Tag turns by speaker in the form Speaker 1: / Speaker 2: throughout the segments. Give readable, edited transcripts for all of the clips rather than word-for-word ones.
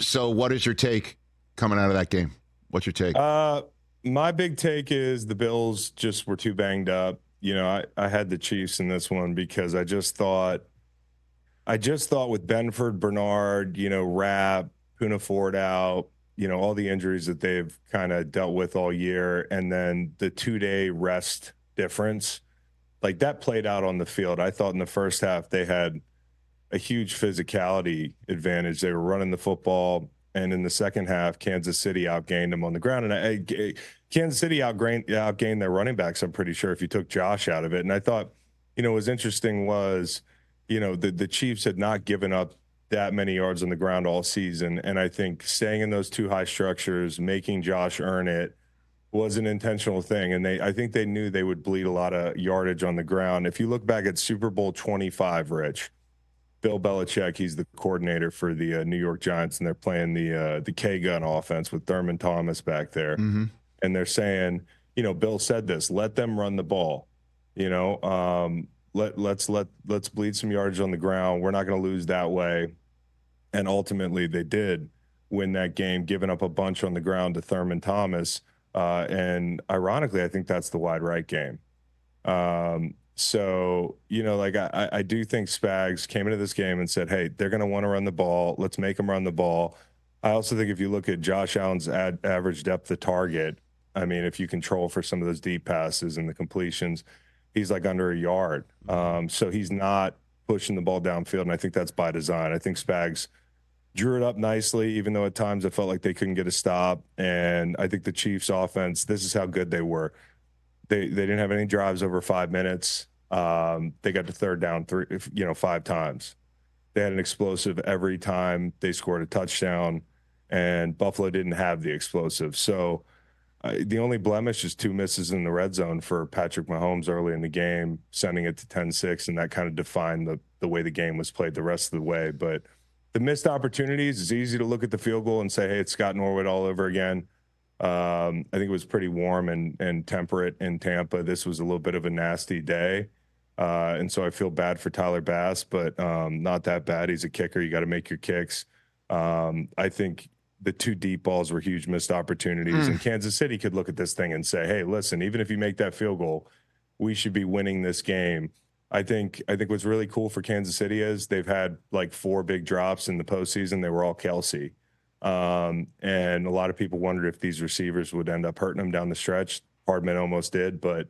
Speaker 1: So what is your take coming out of that game? What's your take?
Speaker 2: My big take is the Bills just were too banged up. I had the Chiefs in this one because I just thought with Benford, Bernard, Rapp, Puna Ford out, all the injuries that they've kind of dealt with all year, and then the 2-day rest difference, like that played out on the field. I thought in the first half they had a huge physicality advantage. They were running the football, and in the second half, Kansas City outgained them on the ground. And Kansas City outgained their running backs, I'm pretty sure, if you took Josh out of it. And I thought, what was interesting was, the Chiefs had not given up that many yards on the ground all season. And I think staying in those two high structures, making Josh earn it, was an intentional thing. And I think they knew they would bleed a lot of yardage on the ground. If you look back at Super Bowl 25, Rich, Bill Belichick, he's the coordinator for the New York Giants, and they're playing the K-gun offense with Thurman Thomas back there.
Speaker 1: Mm-hmm.
Speaker 2: And they're saying, Bill said this, let them run the ball. Let's bleed some yardage on the ground. We're not going to lose that way. And ultimately they did win that game, giving up a bunch on the ground to Thurman Thomas. And ironically, I think that's the wide right game. So, I do think Spags came into this game and said, hey, they're going to want to run the ball. Let's make them run the ball. I also think if you look at Josh Allen's average depth of target, I mean, if you control for some of those deep passes and the completions, he's like under a yard. So he's not pushing the ball downfield, and I think that's by design. I think Spags drew it up nicely, even though at times it felt like they couldn't get a stop. And I think the Chiefs offense, this is how good they were. They didn't have any drives over 5 minutes. They got to third down 5 times. They had an explosive every time they scored a touchdown, and Buffalo didn't have the explosive. So the only blemish is 2 misses in the red zone for Patrick Mahomes early in the game, sending it to 10-6, and that kind of defined the way the game was played the rest of the way. But the missed opportunities, it's easy to look at the field goal and say, hey, it's Scott Norwood all over again. I think it was pretty warm and temperate in Tampa. This was a little bit of a nasty day. And so I feel bad for Tyler Bass, but not that bad. He's a kicker. You got to make your kicks. I think the 2 deep balls were huge missed opportunities. And Kansas City could look at this thing and say, hey, listen, even if you make that field goal, we should be winning this game. I think what's really cool for Kansas City is they've had like 4 big drops in the postseason. They were all Kelsey. And a lot of people wondered if these receivers would end up hurting them down the stretch. Hardman almost did, but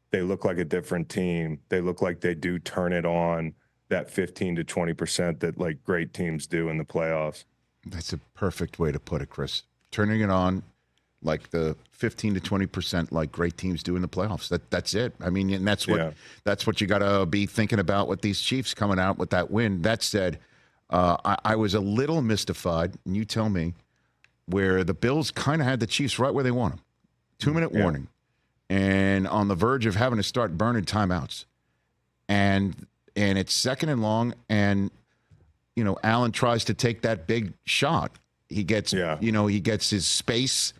Speaker 2: they look like a different team. They look like they do turn it on that 15 to 20% that like great teams do in the playoffs.
Speaker 1: That's a perfect way to put it, Chris. Turning it on like the 15 to 20% like great teams do in the playoffs. That's it. I mean, and that's what you got to be thinking about with these Chiefs coming out with that win. That said, I was a little mystified, and you tell me, where the Bills kind of had the Chiefs right where they want them. 2-minute warning. And on the verge of having to start burning timeouts. And it's second and long, and, Allen tries to take that big shot. He gets, he gets his space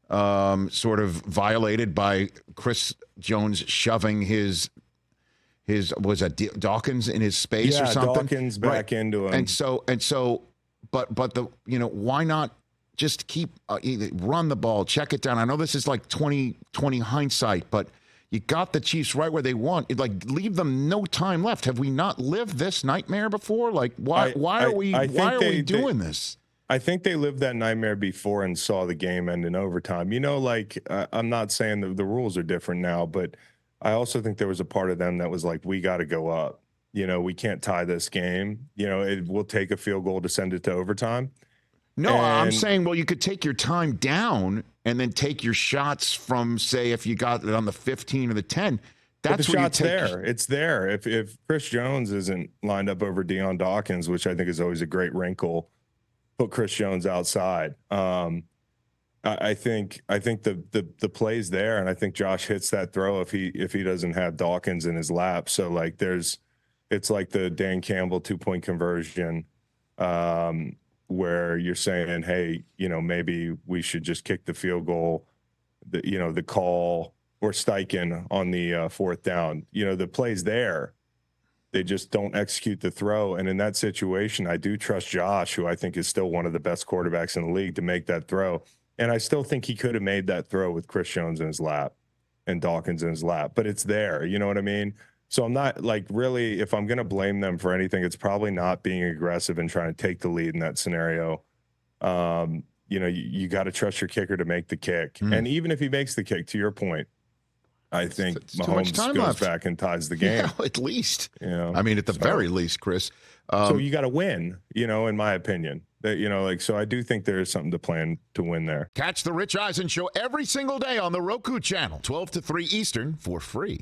Speaker 1: sort of violated by Chris Jones shoving his was that Dawkins in his space or something?
Speaker 2: Dawkins back into him.
Speaker 1: And so, but why not just keep run the ball, check it down? I know this is like 20/20 hindsight, but you got the Chiefs right where they want. Like, leave them no time left. Have we not lived this nightmare before? Like, why are we doing this?
Speaker 2: I think they lived that nightmare before and saw the game end in overtime. I'm not saying that the rules are different now, but I also think there was a part of them that was like, we got to go up. We can't tie this game. It will take a field goal to send it to overtime.
Speaker 1: No, I'm saying, well, you could take your time down and then take your shots from, say, if you got it on the 15 or the 10. That's
Speaker 2: the shot's there. It's there. If Chris Jones isn't lined up over Deion Dawkins, which I think is always a great wrinkle, put Chris Jones outside. I think the play's there, and I think Josh hits that throw if he doesn't have Dawkins in his lap. So like it's like the Dan Campbell 2-point conversion, where you're saying, hey, maybe we should just kick the field goal, the call or Steichen on the 4th down. The play's there. They just don't execute the throw. And in that situation, I do trust Josh, who I think is still one of the best quarterbacks in the league, to make that throw. And I still think he could have made that throw with Chris Jones in his lap and Dawkins in his lap, but it's there. You know what I mean? So I'm not like, really, if I'm going to blame them for anything, it's probably not being aggressive and trying to take the lead in that scenario. You know, you got to trust your kicker to make the kick. And even if he makes the kick, to your point, I think Mahomes goes back and ties the game.
Speaker 1: Yeah, at least.
Speaker 2: Yeah.
Speaker 1: I mean, at the very least, Chris.
Speaker 2: So you got to win, you know, in my opinion. That, you know, like, so I do think there is something to plan to win there.
Speaker 1: Catch the Rich Eisen Show every single day on the Roku channel, 12 to 3 Eastern, for free.